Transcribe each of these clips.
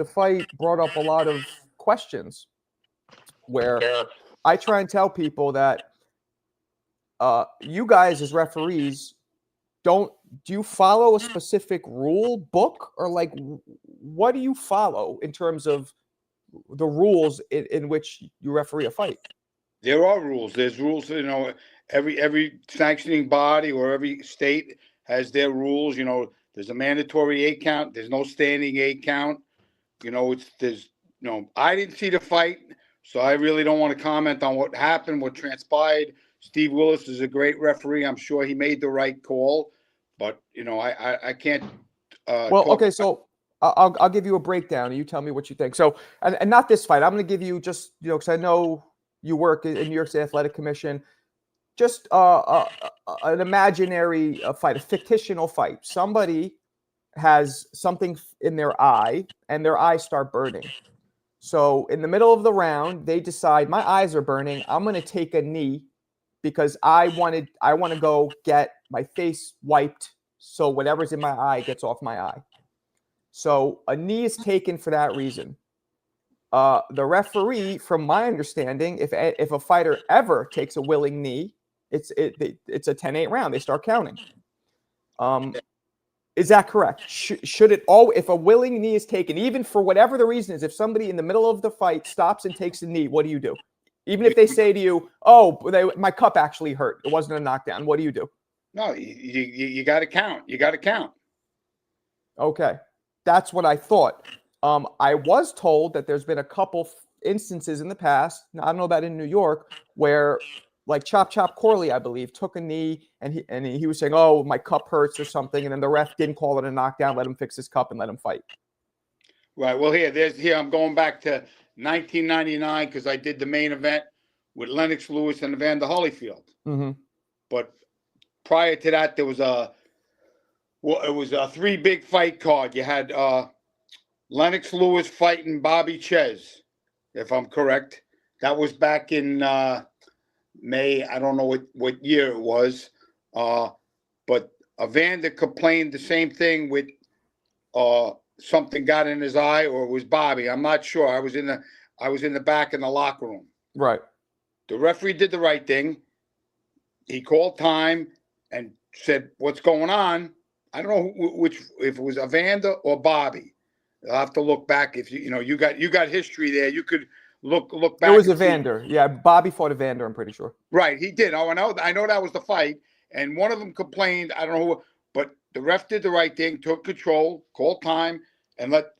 the fight brought up a lot of questions where Yeah. I try and tell people that you guys as referees do you follow a specific rule book, or like what do you follow in terms of the rules in which you referee a fight? There are rules. There's rules. Every sanctioning body or every state has their rules. There's a mandatory 8 count. There's no standing 8 count. I didn't see the fight, so I really don't want to comment on what happened, what transpired. Steve Willis is a great referee. I'm sure he made the right call, but I can't. Okay, so I'll give you a breakdown, and you tell me what you think. So, and not this fight. I'm going to give you just because I know you work in New York State Athletic Commission. Just an imaginary fight, a fictional fight. Somebody has something in their eye, and their eyes start burning. So in the middle of the round, they decide my eyes are burning. I'm going to take a knee because I want to go get my face wiped so whatever's in my eye gets off my eye. So a knee is taken for that reason. The referee, from my understanding, if a fighter ever takes a willing knee, it's a 10-8 round. They start counting. Is that correct? Should it if a willing knee is taken, even for whatever the reason is, if somebody in the middle of the fight stops and takes a knee, what do you do? Even if they say to you, "Oh, my cup actually hurt. It wasn't a knockdown." What do you do? No, you got to count. You got to count. Okay, that's what I thought. I was told that there's been a couple instances in the past. I don't know about in New York where, like Chop Corley, I believe, took a knee and he was saying, "Oh, my cup hurts" or something, and then the ref didn't call it a knockdown, let him fix his cup and let him fight. Right. Well, here I'm going back to 1999 because I did the main event with Lennox Lewis and Evander Holyfield. Mm-hmm. But prior to that, there was it was a 3 big fight card. You had Lennox Lewis fighting Bobby Ches, if I'm correct. That was back in May. I don't know what year it was. But Evander complained the same thing with something got in his eye, or it was Bobby. I'm not sure. I was in the back in the locker room. Right. The referee did the right thing. He called time and said, "What's going on?" I don't know if it was Evander or Bobby. I'll have to look back. If you got history there, you could look back. It was Evander. Yeah, Bobby fought Evander, I'm pretty sure. Right, he did. Oh, I know that was the fight. And one of them complained. I don't know who, but the ref did the right thing, took control, called time, and let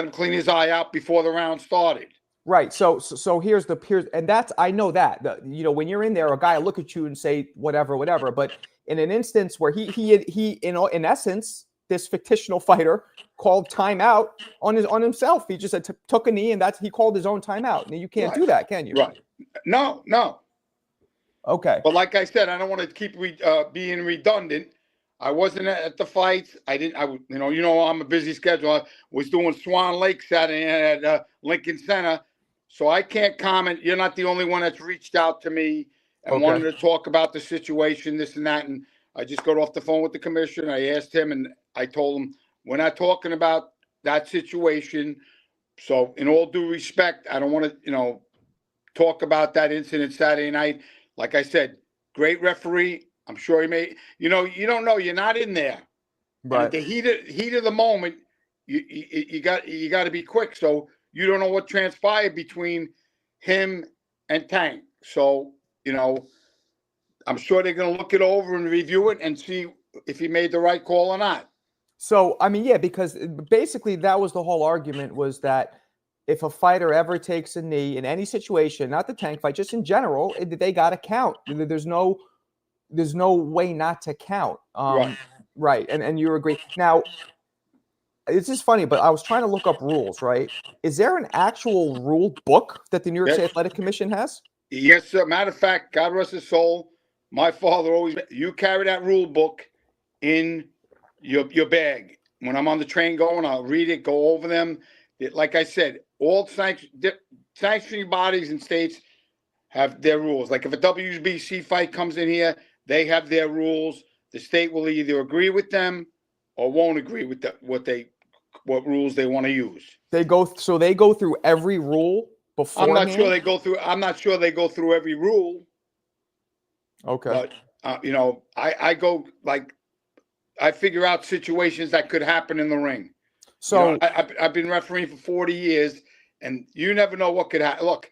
him clean his eye out before the round started. Right. So here's and that's, I know that when you're in there, a guy will look at you and say whatever. But in an instance where he in essence, this fictional fighter called timeout on himself. He just took a knee, and he called his own timeout. And you can't do that, can you? Right. No. Okay. But like I said, I don't want to keep being redundant. I wasn't at the fights. I'm a busy schedule. I was doing Swan Lake Saturday at Lincoln Center. So I can't comment. You're not the only one that's reached out to me and wanted to talk about the situation, this and that. And I just got off the phone with the commissioner. I asked him, and I told him, we're not talking about that situation. So in all due respect, I don't want to, talk about that incident Saturday night. Like I said, great referee. I'm sure he made, you don't know. You're not in there. Right. At the heat of the moment, you got to be quick. So you don't know what transpired between him and Tank. So, I'm sure they're going to look it over and review it and see if he made the right call or not. So, because basically that was the whole argument, was that if a fighter ever takes a knee in any situation, not the Tank fight, just in general, they got to count. There's no way not to count. Right. And you agree. Now, it's just funny, but I was trying to look up rules, right? Is there an actual rule book that the New York State Athletic Commission has? Yes, sir. Matter of fact, God rest his soul, my father you carry that rule book in your bag. When I'm on the train going, I'll read it, go over them. Like I said, all sanctioning bodies and states have their rules. Like if a WBC fight comes in here, they have their rules. The state will either agree with them or won't agree with what they what rules they want to use. They go through every rule beforehand. I'm not sure they go through every rule. Okay. But I go like I figure out situations that could happen in the ring. So I've been refereeing for 40 years, and you never know what could happen. Look,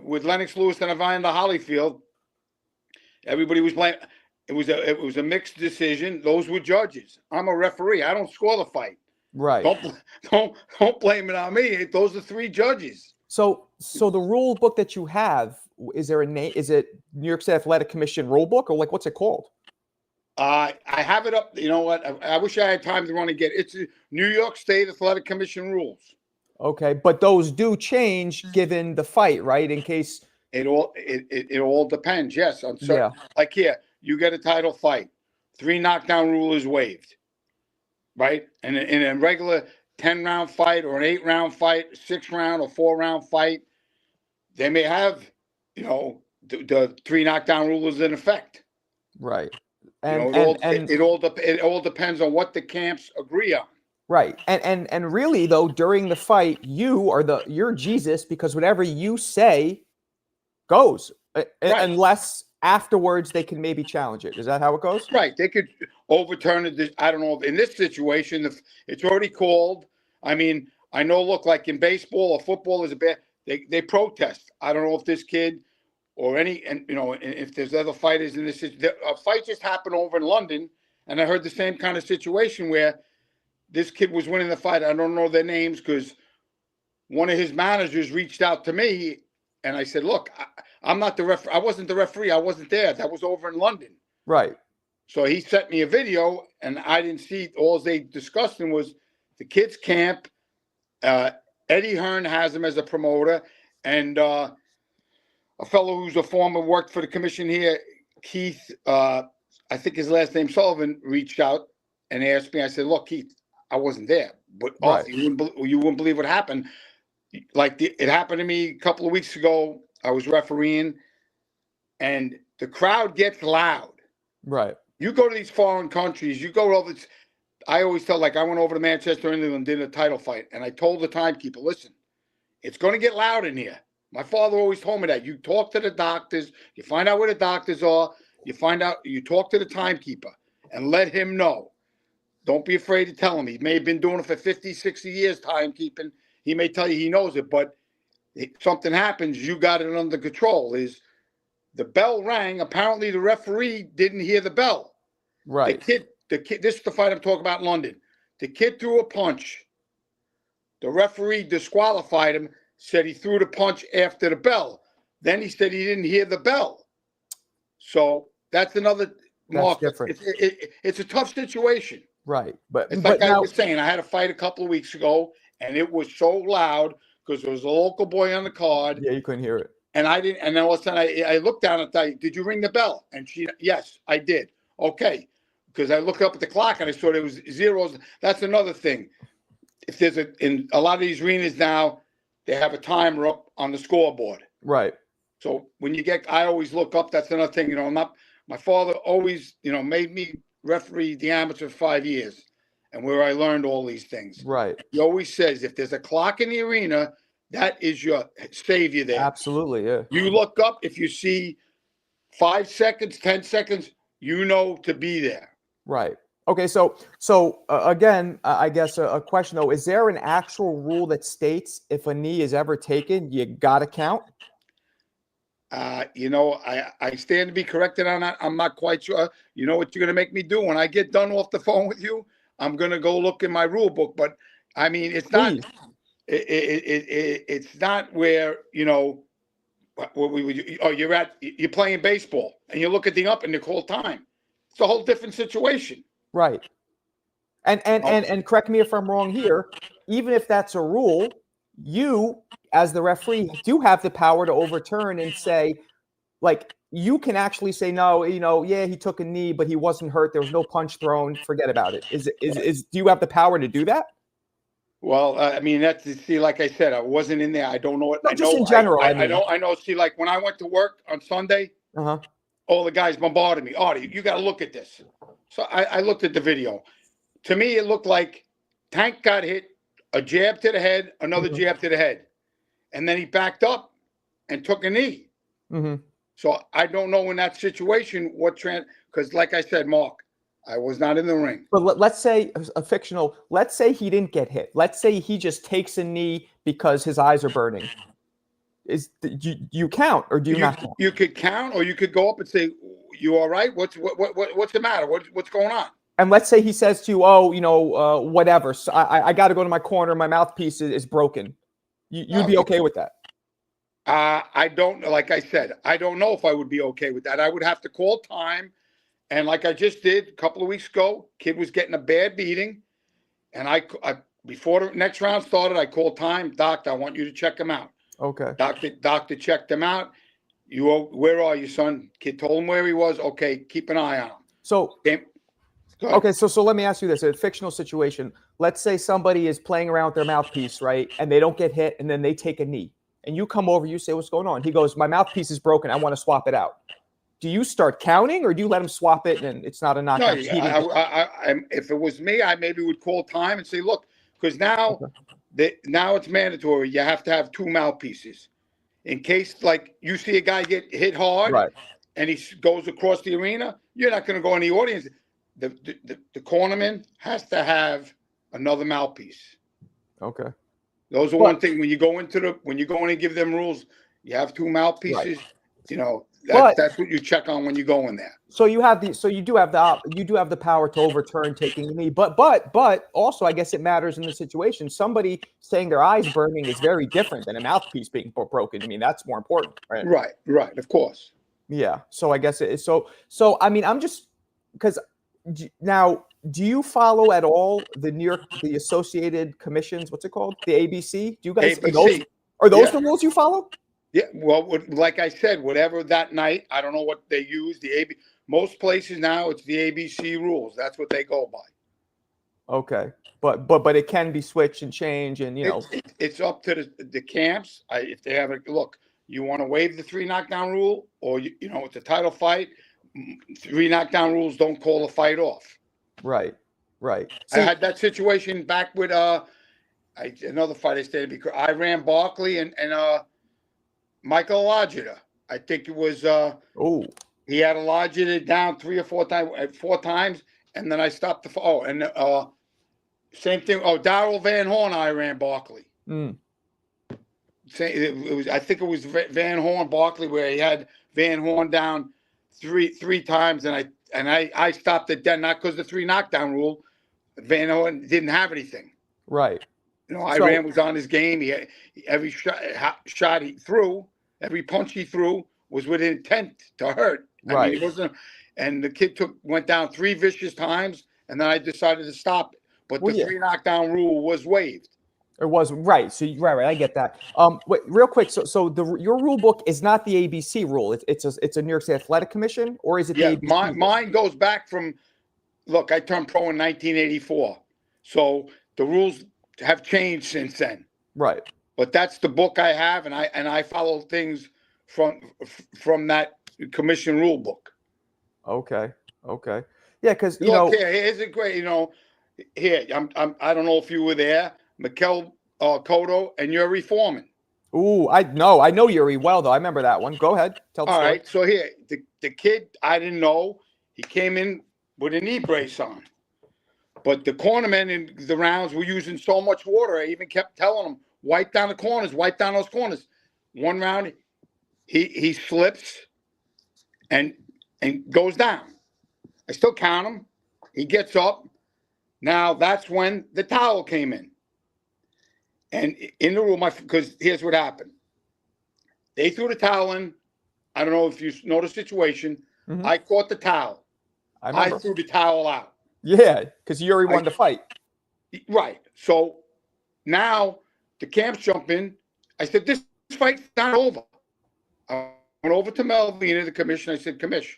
with Lennox Lewis and Evander Holyfield, everybody was playing. It was a mixed decision. Those were judges. I'm a referee. I don't score the fight. right. Don't blame it on me. Those are 3 judges. So the rule book that you have, is there a name? Is it New York State Athletic Commission rule book, or like what's it called? I have it up. You know what? I wish I had time to run and get it. It's New York State Athletic Commission rules. Okay, but those do change given the fight, right? In case it all depends. Yes, on certain, like here, you get a title fight, 3 knockdown rule is waived, right? And in a regular 10-round fight or an 8-round fight, 6-round or 4-round fight, they may have, the 3 knockdown rule is in effect. Right. It all depends on what the camps agree on. Right. And really though, during the fight, you're Jesus, because whatever you say goes, right. Unless afterwards they can maybe challenge it. Is that how it goes? Right. They could overturn it. I don't know. In this situation, if it's already called. I mean, I know, look, like in baseball or football is a bad, they protest. I don't know if this kid or if there's other fighters in this, a fight just happened over in London, and I heard the same kind of situation where this kid was winning the fight. I don't know their names because one of his managers reached out to me, and I said, look, I'm not the referee. I wasn't the referee. I wasn't there. That was over in London. Right. So he sent me a video, and I didn't see. All they discussed was the kids' camp. Eddie Hearn has him as a promoter, and a fellow who's a former worked for the commission here, Keith, I think his last name Sullivan, reached out and asked me. I said, look, Keith, I wasn't there, but right. You wouldn't believe what happened. Like it happened to me a couple of weeks ago. I was refereeing, and the crowd gets loud. Right. You go to these foreign countries, you go over. I always tell, like I went over to Manchester, England, and did a title fight, and I told the timekeeper, listen, it's going to get loud in here. My father always told me that. You talk to the doctors, you find out where the doctors are, you talk to the timekeeper and let him know. Don't be afraid to tell him. He may have been doing it for 50, 60 years, timekeeping. He may tell you he knows it, but if something happens, you got it under control. The bell rang. Apparently, the referee didn't hear the bell. Right. The kid. This is the fight I'm talking about in London. The kid threw a punch. The referee disqualified him, said he threw the punch after the bell. Then he said he didn't hear the bell. So that's another marker. Different. It's a tough situation. Right. But it's like I was saying, I had a fight a couple of weeks ago, and it was so loud because there was a local boy on the card. Yeah, you couldn't hear it. And I didn't. And then all of a sudden, I looked down and thought, "Did you ring the bell?" And yes, I did. Okay, because I looked up at the clock and I saw there was zeros. That's another thing. If there's in a lot of these arenas now, they have a timer up on the scoreboard. Right. So when I always look up. That's another thing. My father always, made me referee the amateur for 5 years, and where I learned all these things. Right. He always says, if there's a clock in the arena, that is your savior there. Absolutely, yeah. You look up, if you see 5 seconds, 10 seconds, to be there. Right. Okay, so again, I guess a question though, is there an actual rule that states if a knee is ever taken, you got to count? I stand to be corrected on that. I'm not quite sure. You know what you're going to make me do? When I get done off the phone with you, I'm going to go look in my rule book. But, I mean, it's not it's not where, you're playing baseball and you look at the up and you call time. It's a whole different situation. Right. And correct me if I'm wrong here, even if that's a rule, you as the referee do have the power to overturn and say, like, you can actually say, no, yeah, he took a knee, but he wasn't hurt. There was no punch thrown. Forget about it. Do you have the power to do that? Well, I mean, like I said, I wasn't in there. I don't know what. No, just in general. I know. See, like when I went to work on Sunday, all the guys bombarded me. Artie, you got to look at this. So I looked at the video. To me, it looked like Tank got hit a jab to the head, another jab to the head. And then he backed up and took a knee. So I don't know in that situation because like I said, Mark, I was not in the ring. But let's say let's say he didn't get hit. Let's say he just takes a knee because his eyes are burning. Do you count or do you not count? You could count, or you could go up and say, "You all right? What's the matter? What's going on?" And let's say he says to you, "Oh, whatever. So I got to go to my corner. My mouthpiece is broken." You'd be okay with that? I don't. Like I said, I don't know if I would be okay with that. I would have to call time, and like I just did a couple of weeks ago, kid was getting a bad beating, and I before the next round started, I called time. Doctor, I want you to check him out. Okay. Doctor checked him out. Where are you, son? Kid told him where he was. Okay, keep an eye on him. So okay, so let me ask you this: a fictional situation. Let's say somebody is playing around with their mouthpiece, right, and they don't get hit, and then they take a knee, and you come over, you say, "What's going on?" He goes, "My mouthpiece is broken. I want to swap it out." Do you start counting, or do you let him swap it, and it's not a knockout? No, if it was me, I maybe would call time and say, "Look," because now it's mandatory. You have to have two mouthpieces in case, like, you see a guy get hit hard, right, and he goes across the arena. You're not going to go in the audience. The cornerman has to have another mouthpiece. Okay. Those are one thing when you go in and give them rules, you have two mouthpieces. Right. That's what you check on when you go in there. So you do have the power to overturn taking a knee, but also I guess it matters in the situation. Somebody saying their eyes burning is very different than a mouthpiece being broken. I mean, that's more important, right? Right, of course. Yeah. So I guess it is so I mean, I'm just because now, do you follow at all the Associated Commissions? What's it called? The ABC? Do you guys are those the rules you follow? Yeah. Well, like I said, whatever that night, I don't know what they use. Most places now it's the ABC rules. That's what they go by. Okay, but it can be switched and changed, and it's up to the camps. If they have look, you want to waive the 3 knockdown rule, or it's a title fight. 3 knockdown rules don't call a fight off. Right. I had that situation back with another fight I stated because I ran Barkley and Michael Alagida. I think it was he had Alagida down 3 or 4 times, and then I stopped the same thing. Darrell Van Horn, I ran Barkley. I think it was Van Horn Barkley where he had Van Horn down three times, and I stopped it then, not because the 3 knockdown rule. Van Horn didn't have anything. Right. Iran was on his game. Every shot he threw, every punch he threw was with intent to hurt. Right. I mean, it wasn't. And the kid went down 3 vicious times, and then I decided to stop it. But the 3 knockdown rule was waived. It was right. So right. I get that. Wait, real quick. So your rule book is not the ABC rule. It's a New York State Athletic Commission, or is it the ABC? Mine goes back from. Look, I turned pro in 1984, so the rules have changed since then. Right. But that's the book I have, and I follow things from that commission rule book. Okay. Yeah, because here's a great. Here I don't know if you were there. Mikel Cotto and Yuri Foreman. Ooh, I know Yuri well though. I remember that one. Go ahead. Tell the story. All right, so here the kid I didn't know. He came in with a knee brace on, but the cornermen in the rounds were using so much water. I even kept telling him, wipe down the corners, wipe down those corners. One round, he slips and goes down. I still count him. He gets up. Now that's when the towel came in. And in the room, because here's what happened. They threw the towel in. I don't know if you know the situation. Mm-hmm. I caught the towel. I threw the towel out. Yeah, because Yuri wanted to fight. Right. So now the camps jump in. I said, this fight's not over. I went over to Melvina, the commissioner. I said, Commish,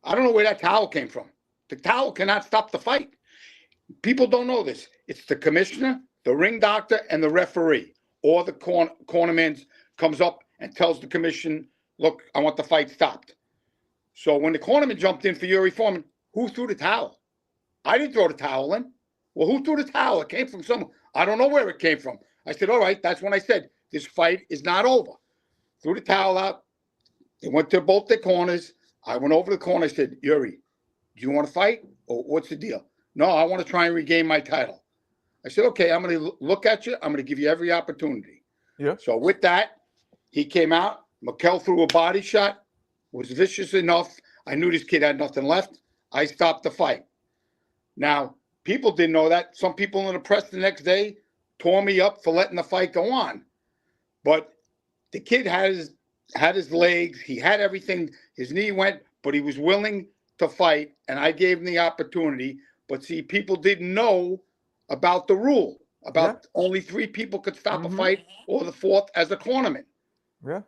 I don't know where that towel came from. The towel cannot stop the fight. People don't know this. It's the commissioner, the ring doctor, and the referee, or the cornerman comes up and tells the commission, look, I want the fight stopped. So when the cornerman jumped in for Yuri Foreman, who threw the towel? I didn't throw the towel in. Well, who threw the towel? It came from someone. I don't know where it came from. I said, all right. That's when I said, this fight is not over. Threw the towel out. They went to both their corners. I went over the corner. I said, Yuri, do you want to fight? Or what's the deal? No, I want to try and regain my title. I said, okay, I'm going to look at you. I'm going to give you every opportunity. Yeah. So with that, he came out. Mikel threw a body shot, was vicious enough. I knew this kid had nothing left. I stopped the fight. Now, people didn't know that. Some people in the press the next day tore me up for letting the fight go on. But the kid had his legs. He had everything. His knee went, but he was willing to fight, and I gave him the opportunity. But see, people didn't know about the rule, about only 3 people could stop a fight or the 4th as a cornerman. Yeah.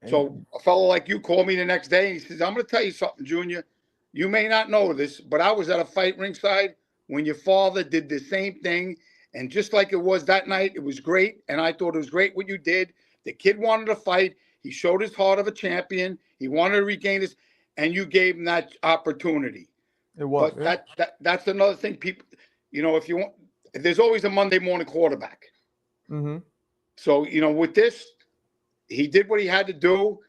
So a fellow like you called me the next day, and he says, I'm going to tell you something, Junior. You may not know this, but I was at a fight ringside when your father did the same thing. And just like it was that night, it was great. And I thought it was great what you did. The kid wanted to fight. He showed his heart of a champion. He wanted to regain his, and you gave him that opportunity. It was. But that's another thing. People, if you want, there's always a Monday morning quarterback. Mm-hmm. So, with this, he did what he had to do,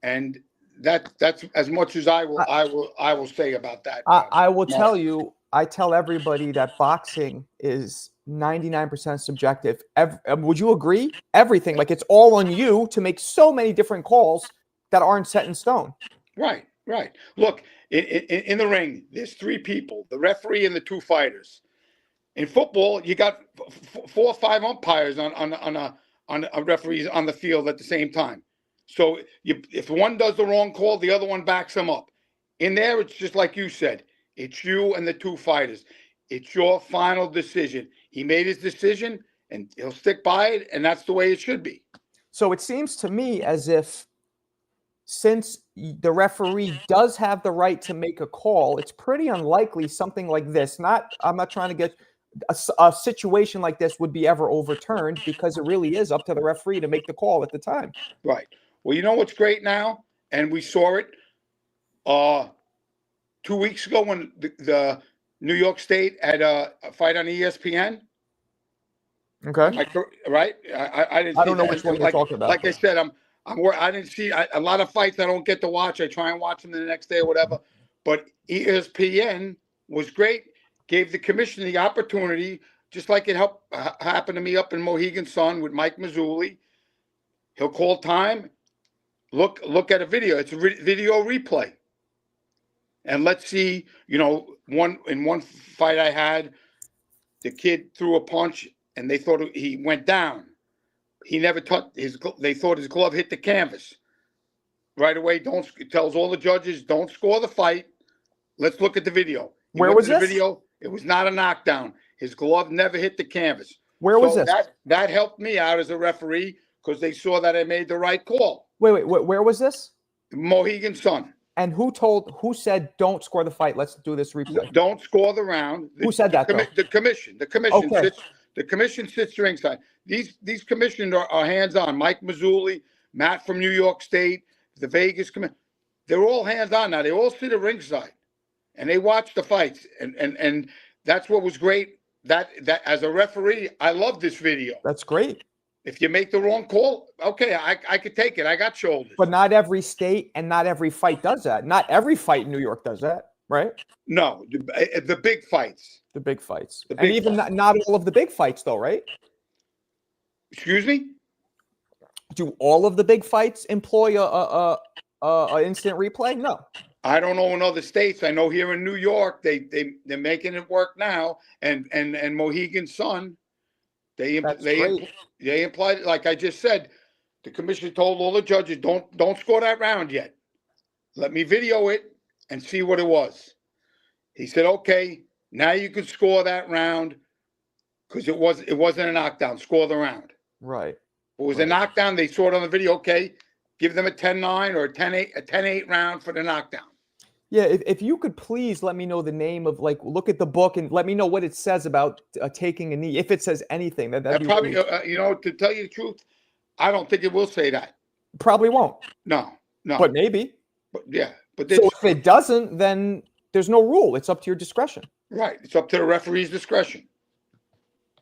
and that's as much as I will say about that. I will tell you. I tell everybody that boxing is 99% subjective. Would you agree? Everything, like it's all on you to make so many different calls that aren't set in stone. Right. Look, in the ring, there's 3 people: the referee and the 2 fighters. In football, you got 4 or 5 umpires on a referees on the field at the same time. So if one does the wrong call, the other one backs him up. In there, it's just like you said. It's you and the 2 fighters. It's your final decision. He made his decision, and he'll stick by it, and that's the way it should be. So it seems to me as if since the referee does have the right to make a call, it's pretty unlikely something like this. I'm not trying to get a situation like this would be ever overturned because it really is up to the referee to make the call at the time. Right. Well, you know what's great now, and we saw it 2 weeks ago when the New York State had a fight on ESPN. Okay. Right? I didn't. I don't know which one you're talking about. Like I said, I didn't see a lot of fights I don't get to watch. I try and watch them the next day or whatever. But ESPN was great. Gave the commission the opportunity, just like it happened to me up in Mohegan Sun with Mike Mazzulli. He'll call time. Look at a video. It's a video replay. And let's see, one fight I had, the kid threw a punch and they thought he went down. He never touched they thought his glove hit the canvas. Right away, tells all the judges, don't score the fight. Let's look at the video. Where was this? Video. It was not a knockdown. His glove never hit the canvas. Where was this? That helped me out as a referee because they saw that I made the right call. Wait, where was this? Mohegan Sun. And who said don't score the fight? Let's do this replay. Don't score the round. Who said that? The commission. Okay. The commission sits ringside. These commissioners are hands-on. Mike Mazzulli, Matt from New York State, the Vegas commission. They're all hands-on now. They all sit at ringside, and they watch the fights. And that's what was great. That as a referee, I love this video. That's great. If you make the wrong call, okay, I could take it. I got shoulders. But not every state and not every fight does that. Not every fight in New York does that, right? No, the big fights. The big fights. And even not all of the big fights, though, right? Excuse me? Do all of the big fights employ a instant replay? No. I don't know in other states. I know here in New York, they're making it work now. And Mohegan Sun, they implied, like I just said, the commission told all the judges, don't score that round yet. Let me video it and see what it was. He said, okay, now you can score that round because it wasn't a knockdown. Score the round. Right. If it was a knockdown, they saw it on the video. Okay, give them a 10-9 or a 10-8 round for the knockdown. Yeah, if you could please let me know the name of, look at the book and let me know what it says about taking a knee. If it says anything, that'd be probably, to tell you the truth, I don't think it will say that. Probably won't. No. But maybe. But yeah. But so if it doesn't, then there's no rule. It's up to your discretion. Right. It's up to the referee's discretion.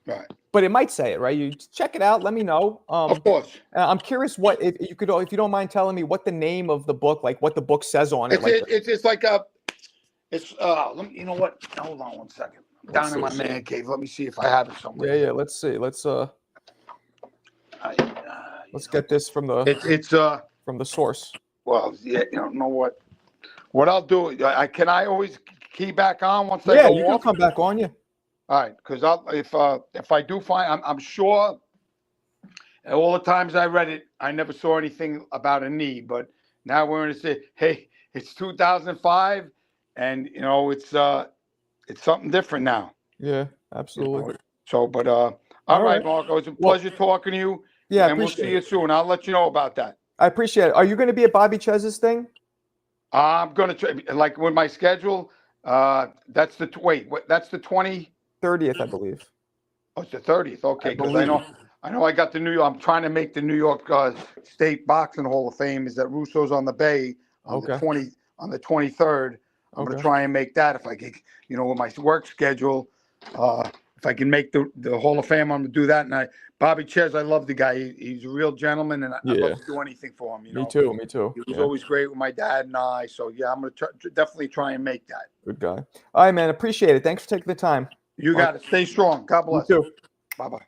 Right. but it might say it, right? You check it out. Let me know. Of course. I'm curious what if you could, if you don't mind telling me what the name of the book, like what the book says on it. It's like a, it's let me, you know what? Hold on one second. I'm down in my man cave. Let me see if I have it somewhere. Yeah. Let's see. Let's get this from the from the source. Well, yeah, you don't know what I'll do. Can I always key back on once I Yeah, go you can off? come back on you. All right, because if I do find, I'm sure all the times I read it, I never saw anything about a knee. But now we're going to say, hey, it's 2005, and it's something different now. Yeah, absolutely. So, but all right, Marco, it was a pleasure talking to you. Yeah, and we'll see you soon. I'll let you know about that. I appreciate it. Are you going to be at Bobby Chez's thing? I'm going to try, like with my schedule. That's the 20th, 30th, I believe. Oh, it's the 30th. Okay, because I know I got the New York. I'm trying to make the New York State Boxing Hall of Fame. Is that Russo's on the Bay on the 23rd. I'm going to try and make that if I can, with my work schedule. If I can make the Hall of Fame, I'm going to do that. And Bobby Chez, I love the guy. He's a real gentleman, and I'd love to do anything for him. Me too. He was always great with my dad and I. So yeah, I'm going to definitely try and make that. Good guy. All right, man. Appreciate it. Thanks for taking the time. You got it. Stay strong. God bless. You too. Bye-bye.